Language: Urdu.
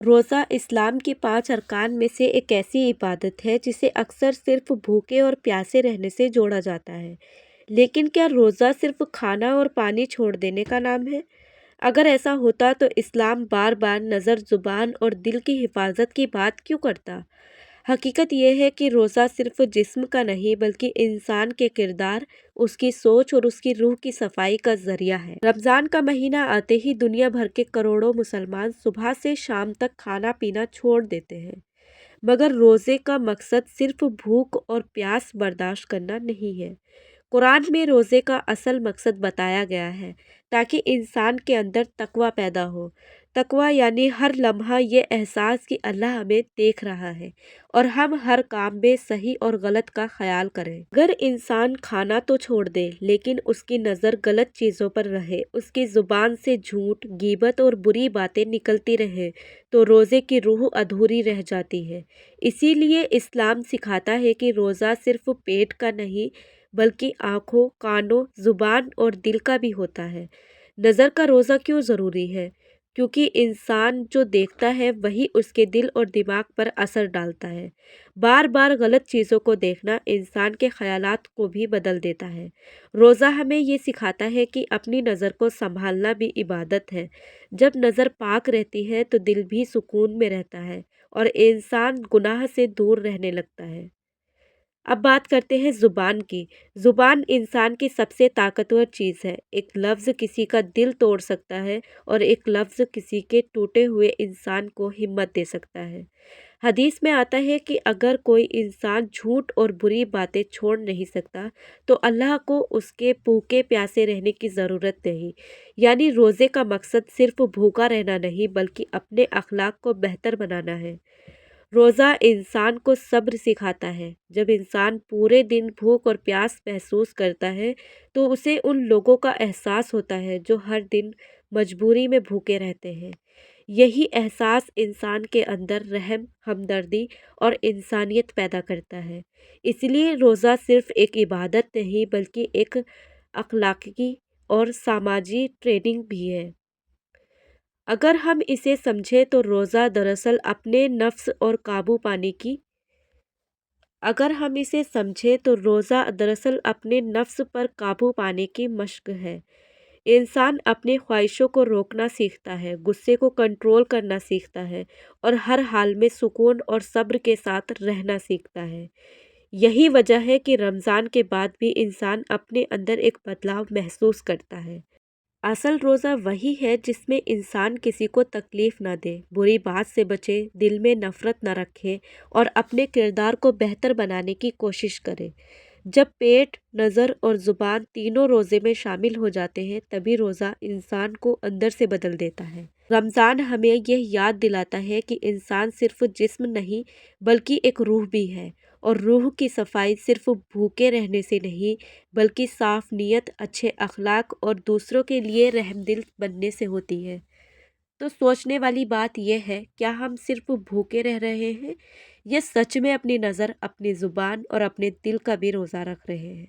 روزہ اسلام کے 5 ارکان میں سے ایک ایسی عبادت ہے جسے اکثر صرف بھوکے اور پیاسے رہنے سے جوڑا جاتا ہے۔ لیکن کیا روزہ صرف کھانا اور پانی چھوڑ دینے کا نام ہے؟ اگر ایسا ہوتا تو اسلام بار بار نظر، زبان اور دل کی حفاظت کی بات کیوں کرتا؟ حقیقت یہ ہے کہ روزہ صرف جسم کا نہیں بلکہ انسان کے کردار، اس کی سوچ اور اس کی روح کی صفائی کا ذریعہ ہے۔ رمضان کا مہینہ آتے ہی دنیا بھر کے کروڑوں مسلمان صبح سے شام تک کھانا پینا چھوڑ دیتے ہیں، مگر روزے کا مقصد صرف بھوک اور پیاس برداشت کرنا نہیں ہے۔ قرآن میں روزے کا اصل مقصد بتایا گیا ہے تاکہ انسان کے اندر تقویٰ پیدا ہو۔ تقویٰ یعنی ہر لمحہ یہ احساس کہ اللہ ہمیں دیکھ رہا ہے اور ہم ہر کام میں صحیح اور غلط کا خیال کریں۔ اگر انسان کھانا تو چھوڑ دے لیکن اس کی نظر غلط چیزوں پر رہے، اس کی زبان سے جھوٹ، غیبت اور بری باتیں نکلتی رہیں تو روزے کی روح ادھوری رہ جاتی ہے۔ اسی لیے اسلام سکھاتا ہے کہ روزہ صرف پیٹ کا نہیں بلکہ آنکھوں، کانوں، زبان اور دل کا بھی ہوتا ہے۔ نظر کا روزہ کیوں ضروری ہے؟ کیونکہ انسان جو دیکھتا ہے وہی اس کے دل اور دماغ پر اثر ڈالتا ہے۔ بار بار غلط چیزوں کو دیکھنا انسان کے خیالات کو بھی بدل دیتا ہے۔ روزہ ہمیں یہ سکھاتا ہے کہ اپنی نظر کو سنبھالنا بھی عبادت ہے۔ جب نظر پاک رہتی ہے تو دل بھی سکون میں رہتا ہے اور انسان گناہ سے دور رہنے لگتا ہے۔ اب بات کرتے ہیں زبان کی۔ زبان انسان کی سب سے طاقتور چیز ہے۔ ایک لفظ کسی کا دل توڑ سکتا ہے اور ایک لفظ کسی کے ٹوٹے ہوئے انسان کو ہمت دے سکتا ہے۔ حدیث میں آتا ہے کہ اگر کوئی انسان جھوٹ اور بری باتیں چھوڑ نہیں سکتا تو اللہ کو اس کے بھوکے پیاسے رہنے کی ضرورت نہیں۔ یعنی روزے کا مقصد صرف بھوکا رہنا نہیں بلکہ اپنے اخلاق کو بہتر بنانا ہے۔ روزہ انسان کو صبر سکھاتا ہے۔ جب انسان پورے دن بھوک اور پیاس محسوس کرتا ہے تو اسے ان لوگوں کا احساس ہوتا ہے جو ہر دن مجبوری میں بھوکے رہتے ہیں۔ یہی احساس انسان کے اندر رحم، ہمدردی اور انسانیت پیدا کرتا ہے۔ اس لیے روزہ صرف ایک عبادت نہیں بلکہ ایک اخلاقی اور سماجی ٹریننگ بھی ہے۔ اگر ہم اسے سمجھیں تو روزہ دراصل اپنے نفس پر قابو پانے کی مشق ہے۔ انسان اپنی خواہشوں کو روکنا سیکھتا ہے، غصے کو کنٹرول کرنا سیکھتا ہے اور ہر حال میں سکون اور صبر کے ساتھ رہنا سیکھتا ہے۔ یہی وجہ ہے کہ رمضان کے بعد بھی انسان اپنے اندر ایک بدلاؤ محسوس کرتا ہے۔ اصل روزہ وہی ہے جس میں انسان کسی کو تکلیف نہ دے، بری بات سے بچے، دل میں نفرت نہ رکھے اور اپنے کردار کو بہتر بنانے کی کوشش کرے۔ جب پیٹ، نظر اور زبان تینوں روزے میں شامل ہو جاتے ہیں تبھی روزہ انسان کو اندر سے بدل دیتا ہے۔ رمضان ہمیں یہ یاد دلاتا ہے کہ انسان صرف جسم نہیں بلکہ ایک روح بھی ہے اور روح کی صفائی صرف بھوکے رہنے سے نہیں بلکہ صاف نیت، اچھے اخلاق اور دوسروں کے لیے رحم دل بننے سے ہوتی ہے۔ تو سوچنے والی بات یہ ہے، کیا ہم صرف بھوکے رہ رہے ہیں یا سچ میں اپنی نظر، اپنی زبان اور اپنے دل کا بھی روزہ رکھ رہے ہیں؟